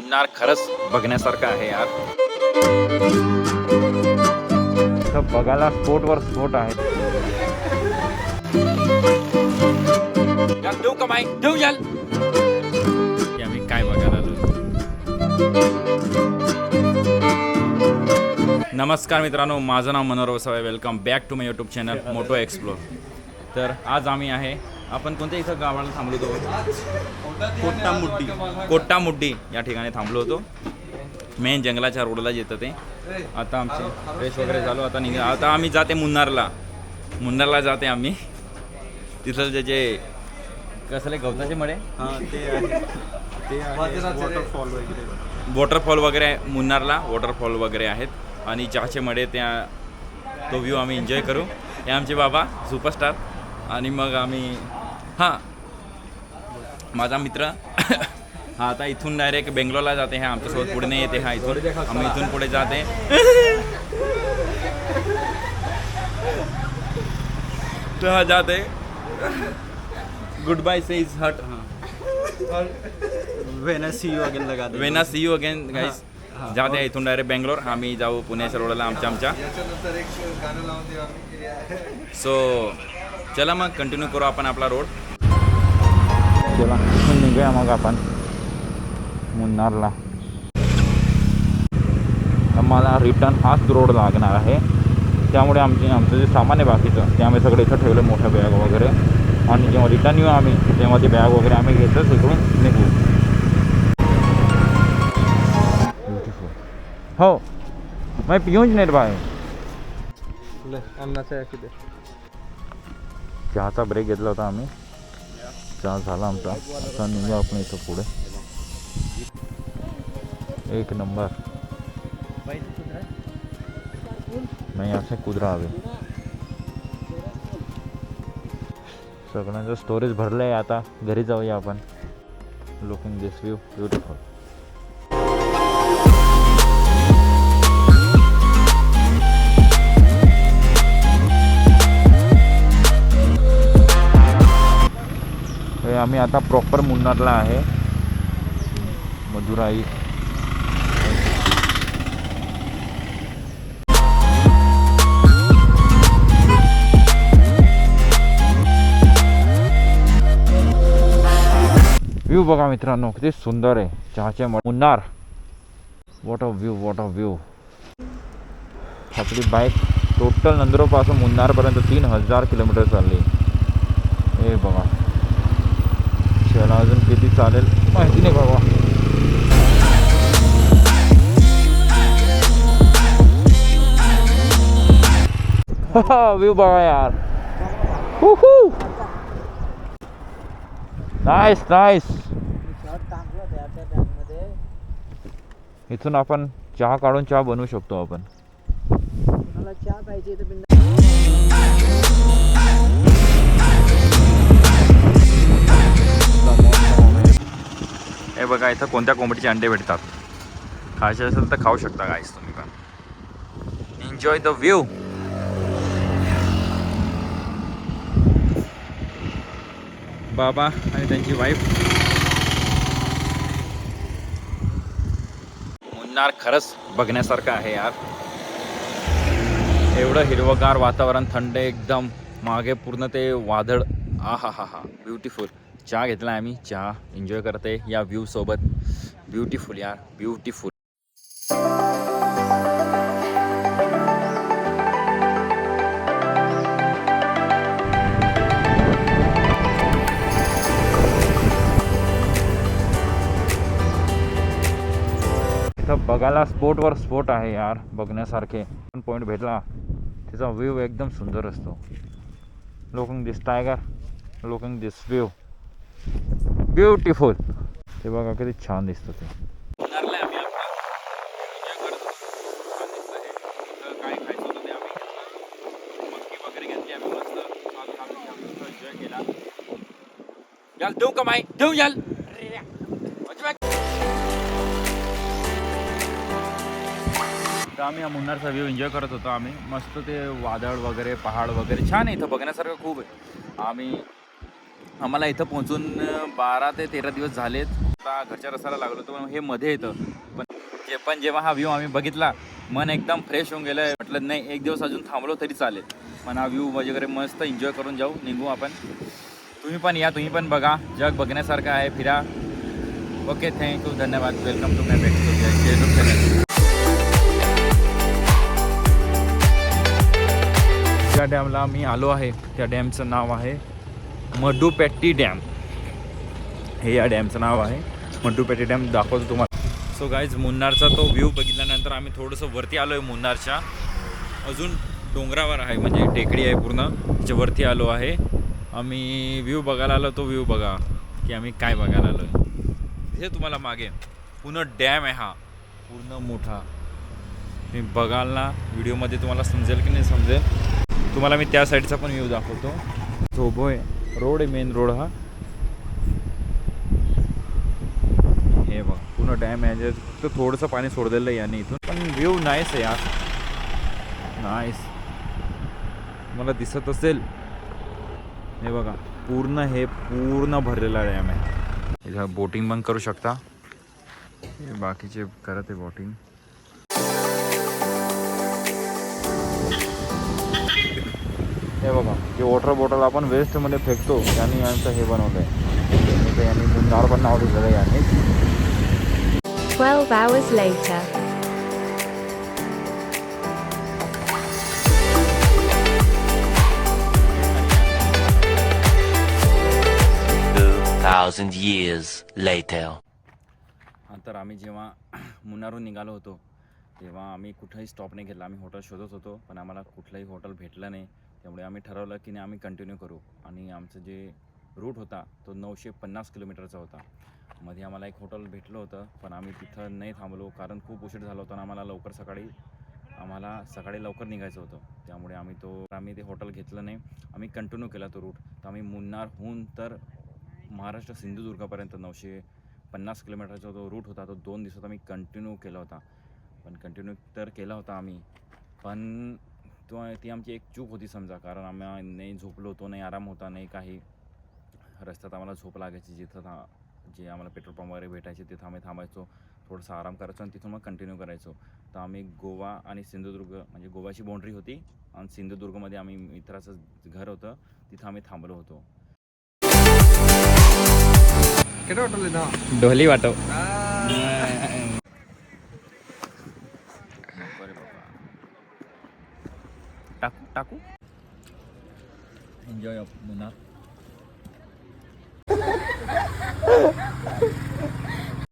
मुन्नार खरंच बघण्यासारखं आहे यार. इथं बघायला स्पोर्टवर स्पोर्ट आहे. यार देऊ कमाई देऊ याल की आम्ही काय बघायला आलो. नमस्कार मित्रांनो, माझं नाव Manohar Vasave. Welcome back to my YouTube channel Moto Explore. तर आज आम्ही आहे, आपण कोणत्या इथं गावाला थांबलो होतो? कोट्टामुड्डी या ठिकाणी थांबलो होतो. मेन जंगलाच्या रोडला येतं ते. आता आमचे फ्रेश वगैरे झालो, आता आम्ही जाते मुन्नारला जाते आम्ही. तिथं जे कसले गवताचे मळे वॉटरफॉल वगैरे आहे. मुन्नारला वॉटरफॉल वगैरे आहेत आणि चहाचे मळे, त्या तो व्ह्यू आम्ही एन्जॉय करू. हे आमचे बाबा सुपरस्टार. आणि मग आम्ही माझा मित्र हा आता इथून डायरेक्ट बेंगलोरला जाते. हा आमच्यासोबत पुढे नाही येते. हा इथून आम्ही इथून पुढे जाते. तर हा जाते. गुड बाय से इज हट. वेना सी यू अगेन लगा दे. वेना सी यू अगेन गाइस. जाते आहे इथून डायरेक्ट बेंगलोर. आम्ही जाऊ पुण्याच्या रोडला आमच्या. सो चला मग कंटिन्यू करू आपण आपला रोड. चला इथून निघूया मग आपण मुन्नारला. आम्हाला रिटर्न हाच रोड लागणार आहे. त्यामुळे आमचं जे सामान आहे बाकीचं ते आम्ही सगळं इथं ठेवलं, मोठ्या बॅग वगैरे. आणि जेव्हा रिटर्न येऊ आम्ही तेव्हा ते बॅग वगैरे आम्ही घेतच इकडून निघू. ब्युटिफुल. हो मग पिऊच नाही बाय. चहाचा ब्रेक घेतला होता आम्ही. चहा झाला आमचा. आता निघू आपण इथं पुढे. एक नंबर. नाही असे कुदरा हवे. सगळ्यांचं स्टोरेज भरलं आहे. आता घरी जाऊया आपण. लुकिंग दिस व्ह्यू ब्युटिफुल. आम्ही आता प्रॉपर मुन्नारला आहे. मदुराई. व्ह्यू बघा मित्रांनो, किती सुंदर आहे. चहाचे मुन्नार. What a view. आपली बाईक टोटल नंदुरबारपासून मुन्नारपर्यंत 3000 किलोमीटर चालली. हे बघा. चला अजून किती चालेल माहिती नाही बाबा. व्ह्यू बघा यार. नाईस. इथून आपण चहा काढून चहा बनवू शकतो आपण. चहा पाहिजे तर हे बघा, इथं कोणत्या कोंबडीचे अंडे भेटतात. खायचे असेल तर खाऊ शकता गाईस तुम्ही पण. Enjoy the view. बाबा आणि त्यांची वाईफ. मुन्नार खरंच बघण्यासारखं आहे यार. एवढं हिरवगार वातावरण, थंड एकदम. मागे पूर्ण ते वादळ. हा ब्युटिफुल. चहा घेतला आम्ही. चहा एन्जॉय करते या व्ह्यू सोबत. ब्युटिफुल यार, ब्युटिफुल. इथं बघायला स्पोर्टवर स्पोर्ट आहे यार, बघण्यासारखे. पॉईंट भेटला त्याचा व्ह्यू एकदम सुंदर असतो. लुकिंग दिस टायगर, लुकिंग दिस व्ह्यू ब्युटिफुल. ते बघा किती छान दिसतं ते. काय खायचं होतं ते आम्ही मक्की वगैरे घेतली आम्ही. मस्त एन्जॉय केला. याल देऊ कमाई देऊ याल. तर आम्ही मुन्नारचा व्ह्यू एन्जॉय करत होतो आम्ही. मस्त ते वादळ वगैरे, पहाड वगैरे छान आहे. इथं बघण्यासारखं खूप आहे. आम्हाला इथं पोहोचून 12 ते 13 दिवस झालेत. आता घरच्या रस्त्याला लागलो होतो पण हे मध्ये येतं. पण जेव्हा हा व्ह्यू आम्ही बघितला मन एकदम फ्रेश होऊन गेलं. म्हटलं नाही एक दिवस अजून थांबलो तरी चालेल, पण हा व्ह्यू वगैरे मस्त एन्जॉय करून जाऊ निघू आपण. तुम्ही पण या, तुम्ही पण बघा, जग बघण्यासारखं आहे, फिरा. ओके, थँक्यू, धन्यवाद. Welcome to my YouTube channel. ज्या डॅमला मी आलो आहे त्या डॅमचं नाव आहे मडुपेट्टी डॅम. हे या डॅमचं नाव आहे मडुपेट्टी डॅम. दाखवतो तुम्हाला. सो गाईज, मुन्नारचा तो व्ह्यू बघितल्यानंतर आम्ही थोडंसं वरती आलो आहे. मुन्नारच्या अजून डोंगरावर आहे, म्हणजे टेकडी आहे पूर्ण, त्याच्या वरती आलो आहे आम्ही. व्ह्यू बघायला आलो, तो व्ह्यू बघा की आम्ही काय बघायला आलो आहे. हे तुम्हाला मागे पूर्ण डॅम आहे, हा पूर्ण मोठा. तुम्ही बघाल ना व्हिडिओमध्ये तुम्हाला समजेल की नाही समजेल. तुम्हाला मी त्या साईडचा पण व्ह्यू दाखवतो. झोबो आहे रोड आहे, मेन रोड हा. हे बघा पूर्ण डॅम आहे, फक्त थोडंसं पाणी सोडलेलं आहे याने इथून, पण व्ह्यू नाईस आहे यार, नाईस. मला दिसत असेल, हे बघा पूर्ण, हे पूर्ण भरलेला डॅम आहे. इथं बोटिंग पण करू शकता. हे बाकीचे करत आहे बोटिंग. हे बघा जे वॉटर बॉटल आपण वेस्टमध्ये फेकतो त्यांनी यांचं हे बनवलं आहे. यांनी मुन्नार पण नाव दिलेलं आहे यांनी. 12 hours later. Thousand years later. तर आम्ही जेव्हा मुन्नारहून निघालो होतो तेव्हा आम्ही कुठंही स्टॉप नाही घेतला. आम्ही हॉटेल शोधत होतो पण आम्हाला कुठलंही हॉटेल भेटलं नाही. त्यामुळे आम्ही ठरवलं की नाही आम्ही कंटिन्यू करू. आणि आमचं जे रूट होता तो 950 किलोमीटरचा होता. मध्ये आम्हाला एक हॉटेल भेटलं होतं पण आम्ही तिथं नाही थांबलो कारण खूप उशीर झाला होता आणि आम्हाला सकाळी लवकर निघायचं होतं. त्यामुळे आम्ही ते हॉटेल घेतलं नाही. आम्ही कंटिन्यू केला तो रूट. तर आम्ही मुन्नारहून तर महाराष्ट्र सिंधुदुर्गापर्यंत 950 किलोमीटरचा जो रूट होता तो 2 दिवसात आम्ही कंटिन्यू केला होता. पण कंटिन्यू तर केला होता आम्ही, पण ती आमची एक चूक होती समजा. कारण आम्ही नाही झोपलो होतो, नाही आराम होता, नाही काही. रस्त्यात आम्हाला झोप लागायची. जे आम्हाला पेट्रोल पंप वगैरे भेटायचे तिथं आम्ही थांबायचो, थोडंसं आराम करायचो आणि तिथून मग कंटिन्यू करायचो. तर आम्ही गोवा आणि सिंधुदुर्ग, म्हणजे गोवाची बाउंड्री होती आणि सिंधुदुर्गमध्ये आम्ही मित्राचं घर होतं, तिथं आम्ही थांबलो होतो. ढोली वाटव. टाकू एन्जॉय ऑफ मुन्नार.